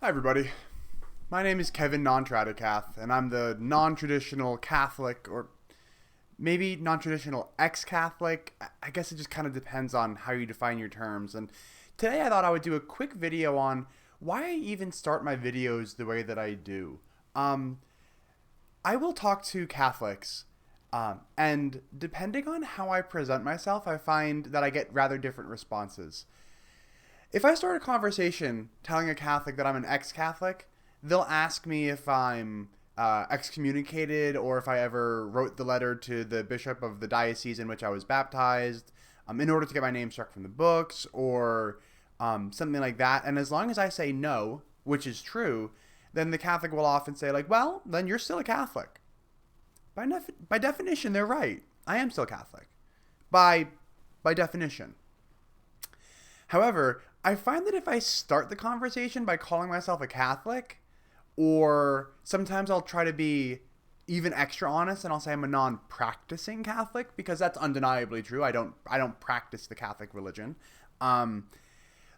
Hi everybody, my name is Kevin Non-Tradicath, and I'm the non-traditional Catholic, or maybe non-traditional ex-Catholic. I guess it just kind of depends on how you define your terms. And today I thought I would do a quick video on why I even start my videos the way that I do. Um, I will talk to Catholics, and depending on how I present myself, I find that I get rather different responses. If I start a conversation telling a Catholic that I'm an ex-Catholic, they'll ask me if I'm excommunicated or if I ever wrote the letter to the bishop of the diocese in which I was baptized in order to get my name struck from the books or something like that. And as long as I say no, which is true, then the Catholic will often say, like, well, then you're still a Catholic. By definition, they're right. I am still Catholic. By definition. However, I find that if I start the conversation by calling myself a Catholic, or sometimes I'll try to be even extra honest and I'll say I'm a non-practicing Catholic, because that's undeniably true. I don't practice the Catholic religion. They'll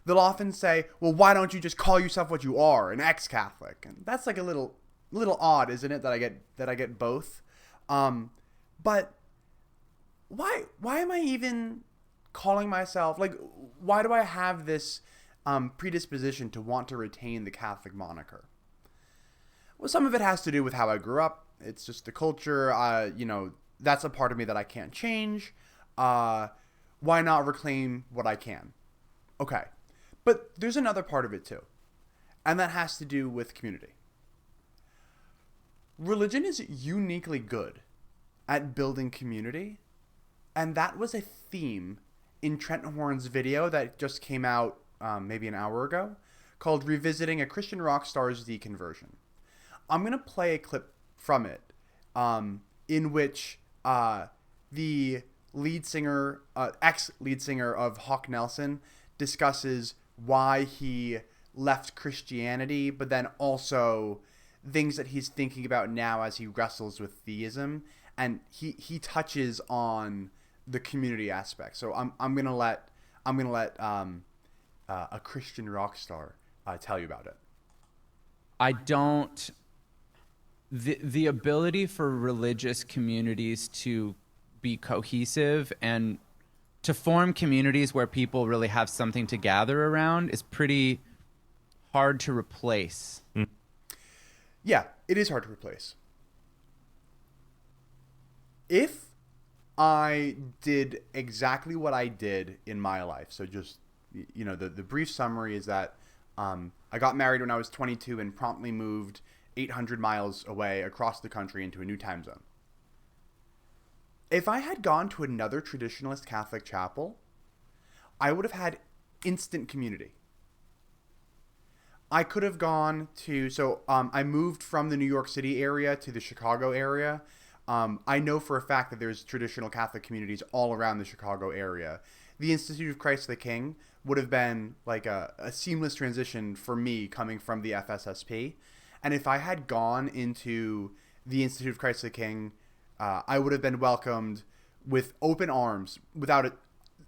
often say, "Well, why don't you just call yourself what you are, an ex-Catholic?" And that's like a little odd, isn't it? That I get both. But why am I even calling myself, like, why do I have this predisposition to want to retain the Catholic moniker? Well, some of it has to do with how I grew up. It's just the culture. That's a part of me that I can't change. Why not reclaim what I can? Okay. But there's another part of it too. And that has to do with community. Religion is uniquely good at building community. And that was a theme in Trent Horn's video that just came out maybe an hour ago, called Revisiting a Christian Rock Star's Deconversion. I'm going to play a clip from it in which the lead singer, ex-lead singer of Hawk Nelson, discusses why he left Christianity, but then also things that he's thinking about now as he wrestles with theism. And he touches on the community aspect. So I'm gonna let a Christian rock star tell you about it. I don't. The ability for religious communities to be cohesive and to form communities where people really have something to gather around is pretty hard to replace. Yeah, it is hard to replace. If I did exactly what I did in my life, so just, the brief summary is that I got married when I was 22 and promptly moved 800 miles away across the country into a new time zone. If I had gone to another traditionalist Catholic chapel, I would have had instant community. I could have gone to, I moved from the New York City area to the Chicago area. I know for a fact that there's traditional Catholic communities all around the Chicago area. The Institute of Christ the King would have been like a seamless transition for me coming from the FSSP. And if I had gone into the Institute of Christ the King, I would have been welcomed with open arms. Without it,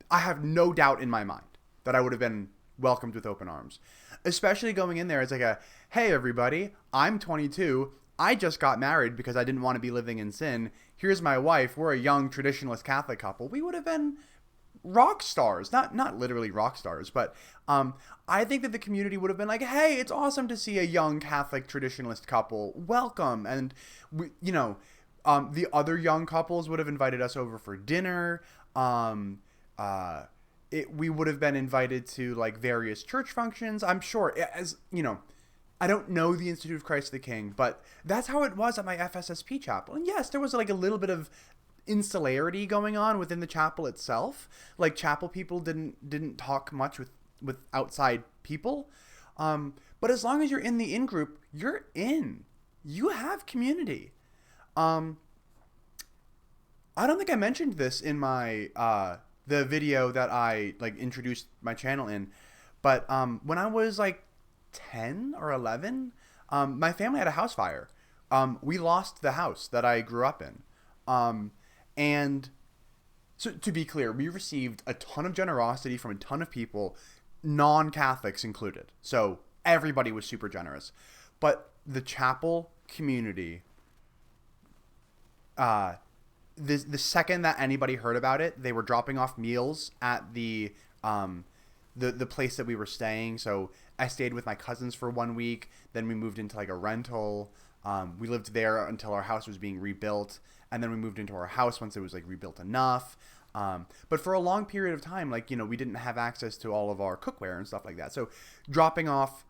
I have no doubt in my mind that I would have been welcomed with open arms. Especially going in there as like hey everybody, I'm 22. I just got married because I didn't want to be living in sin. Here's my wife. We're a young traditionalist Catholic couple. We would have been rock stars. Not literally rock stars, but I think that the community would have been like, hey, it's awesome to see a young Catholic traditionalist couple. Welcome. And the other young couples would have invited us over for dinner. We would have been invited to like various church functions. I'm sure, I don't know the Institute of Christ the King, but that's how it was at my FSSP chapel. And yes, there was like a little bit of insularity going on within the chapel itself. Like chapel people didn't talk much with outside people. But as long as you're in the in group, you're in. You have community. I don't think I mentioned this in my the video that I like introduced my channel in, but when I was like 10 or 11, my family had a house fire. We lost the house that I grew up in. And so to be clear, we received a ton of generosity from a ton of people, non-Catholics included. So everybody was super generous. But the chapel community, the second that anybody heard about it, they were dropping off meals at the place that we were staying. So I stayed with my cousins for 1 week. Then we moved into like a rental. We lived there until our house was being rebuilt, and then we moved into our house once it was like rebuilt enough. But for a long period of time, like, you know, we didn't have access to all of our cookware and stuff like that. So dropping off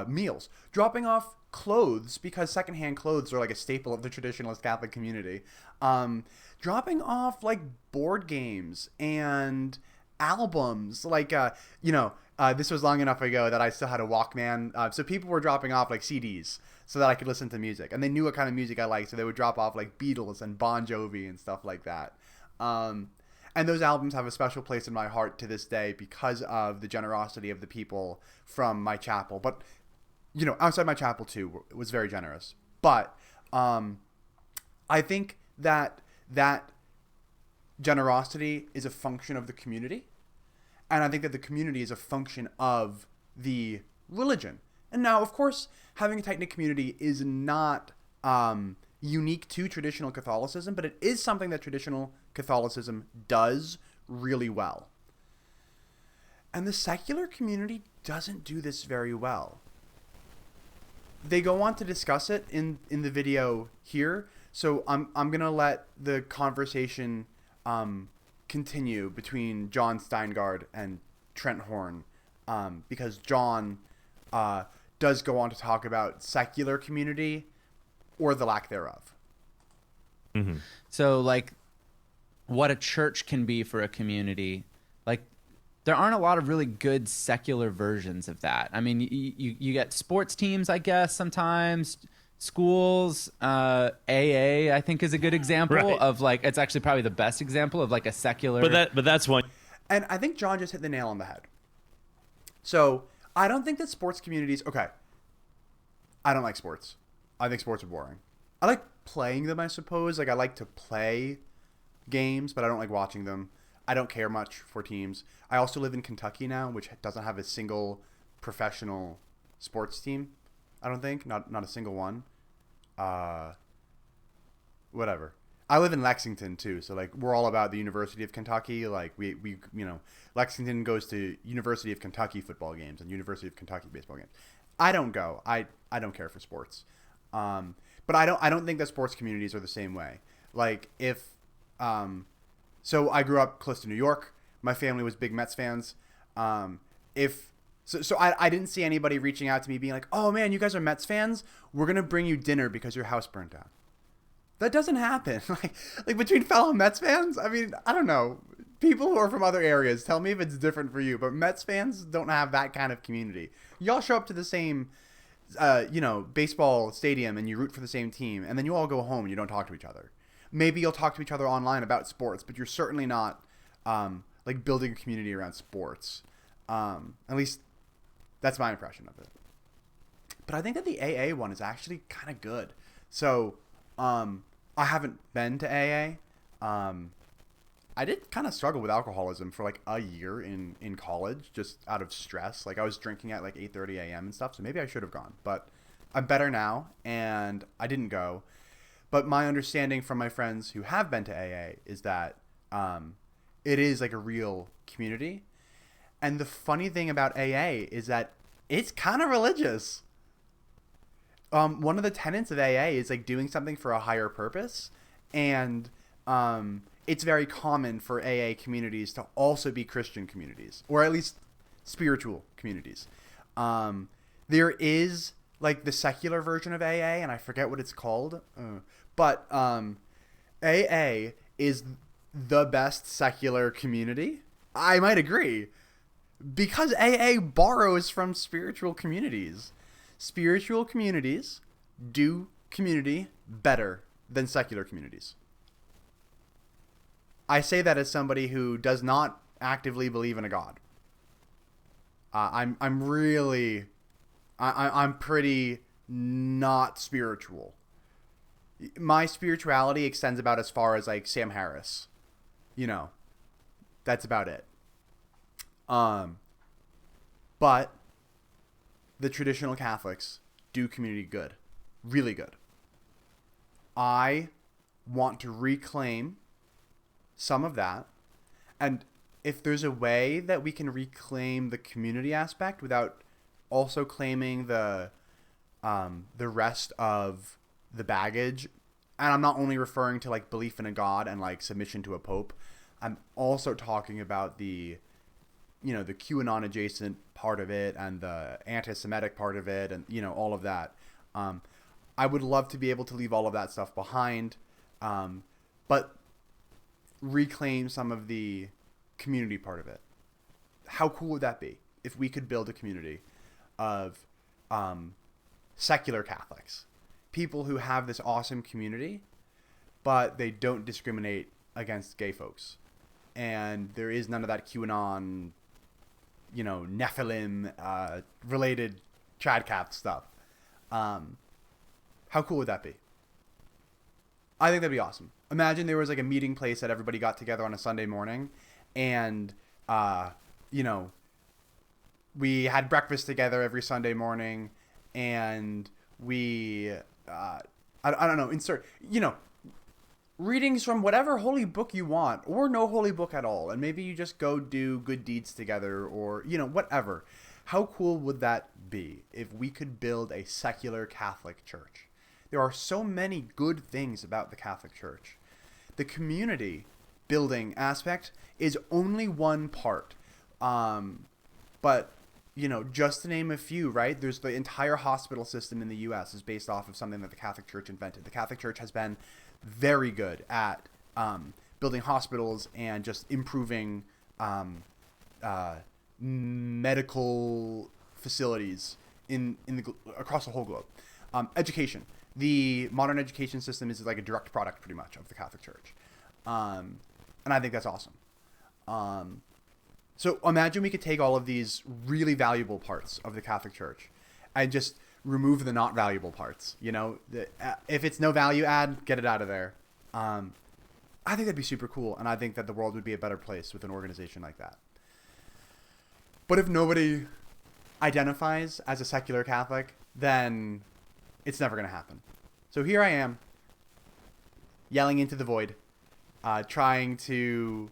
meals, dropping off clothes, because secondhand clothes are like a staple of the traditionalist Catholic community. Dropping off like board games and albums, like, this was long enough ago that I still had a Walkman. So people were dropping off like CDs so that I could listen to music, and they knew what kind of music I liked. So they would drop off like Beatles and Bon Jovi and stuff like that. And those albums have a special place in my heart to this day because of the generosity of the people from my chapel. But, you know, outside my chapel too, it was very generous. But I think that generosity is a function of the community. And I think that the community is a function of the religion. And now, of course, having a tight-knit community is not unique to traditional Catholicism, but it is something that traditional Catholicism does really well. And the secular community doesn't do this very well. They go on to discuss it in the video here, so I'm going to let the conversation continue between John Steingard and Trent Horn, because John does go on to talk about secular community or the lack thereof. Mm-hmm. So, like, what a church can be for a community, like, there aren't a lot of really good secular versions of that. I mean, you get sports teams, I guess, sometimes. Schools, AA, I think, is a good example of, like, it's actually probably the best example of like a secular. But that's one. And I think John just hit the nail on the head. So I don't think that sports communities. Okay, I don't like sports. I think sports are boring. I like playing them, I suppose. Like, I like to play games, but I don't like watching them. I don't care much for teams. I also live in Kentucky now, which doesn't have a single professional sports team. I don't think. Not a single one. Whatever. I live in Lexington too, so like we're all about the University of Kentucky. Like we Lexington goes to University of Kentucky football games and University of Kentucky baseball games. I don't go. I don't care for sports. But I don't think that sports communities are the same way. Like if so I grew up close to New York. My family was big Mets fans. So I didn't see anybody reaching out to me being like, "Oh man, you guys are Mets fans? We're gonna bring you dinner because your house burned down." That doesn't happen. like between fellow Mets fans, I mean, I don't know. People who are from other areas, tell me if it's different for you. But Mets fans don't have that kind of community. Y'all show up to the same, baseball stadium and you root for the same team, and then you all go home and you don't talk to each other. Maybe you'll talk to each other online about sports, but you're certainly not like building a community around sports. At least that's my impression of it. But I think that the AA one is actually kind of good. So I haven't been to AA. I did kind of struggle with alcoholism for like a year in college, just out of stress. Like I was drinking at like 8:30 a.m. and stuff, so maybe I should have gone. But I'm better now, and I didn't go. But my understanding from my friends who have been to AA is that it is like a real community. And the funny thing about AA is that it's kind of religious. One of the tenets of AA is like doing something for a higher purpose, and it's very common for AA communities to also be Christian communities, or at least spiritual communities. There is like the secular version of AA, and I forget what it's called, but AA is the best secular community. I might agree, because AA borrows from spiritual communities. Spiritual communities do community better than secular communities. I say that as somebody who does not actively believe in a God. I'm pretty not spiritual. My spirituality extends about as far as like Sam Harris. That's about it. But the traditional Catholics do community good. Really good. I want to reclaim some of that. And if there's a way that we can reclaim the community aspect without also claiming the rest of the baggage, and I'm not only referring to like belief in a God and like submission to a pope, I'm also talking about the QAnon adjacent part of it and the anti-Semitic part of it and, all of that. I would love to be able to leave all of that stuff behind, but reclaim some of the community part of it. How cool would that be if we could build a community of secular Catholics, people who have this awesome community, but they don't discriminate against gay folks, and there is none of that QAnon, Nephilim related tradcath stuff. How cool would that be? I think that'd be awesome. Imagine there was like a meeting place that everybody got together on a Sunday morning, and we had breakfast together every Sunday morning, and we I don't know, readings from whatever holy book you want, or no holy book at all, and maybe you just go do good deeds together, or whatever. How cool would that be if we could build a secular Catholic church? There are so many good things about the Catholic Church. The community building aspect is only one part. But, just to name a few, right? There's the entire hospital system in the U.S. is based off of something that the Catholic Church invented. The Catholic Church has been very good at building hospitals and just improving medical facilities across the whole globe. Education. The modern education system is like a direct product, pretty much, of the Catholic Church. And I think that's awesome. So imagine we could take all of these really valuable parts of the Catholic Church and just remove the not valuable parts. If it's no value add, get it out of there. I think that'd be super cool, and I think that the world would be a better place with an organization like that. But if nobody identifies as a secular Catholic, then it's never going to happen. So here I am, yelling into the void, trying to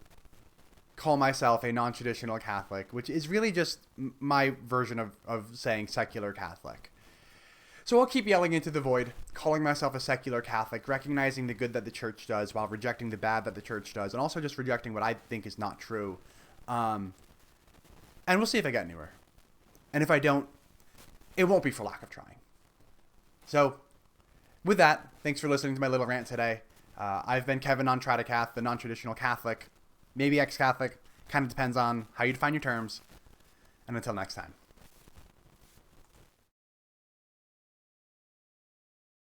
call myself a non-traditional Catholic, which is really just my version of saying secular Catholic. So I'll keep yelling into the void, calling myself a secular Catholic, recognizing the good that the church does while rejecting the bad that the church does, and also just rejecting what I think is not true. And we'll see if I get anywhere. And if I don't, it won't be for lack of trying. So, with that, thanks for listening to my little rant today. I've been Kevin Non-Tradicath, the non-traditional Catholic, maybe ex-Catholic, kind of depends on how you define your terms. And until next time.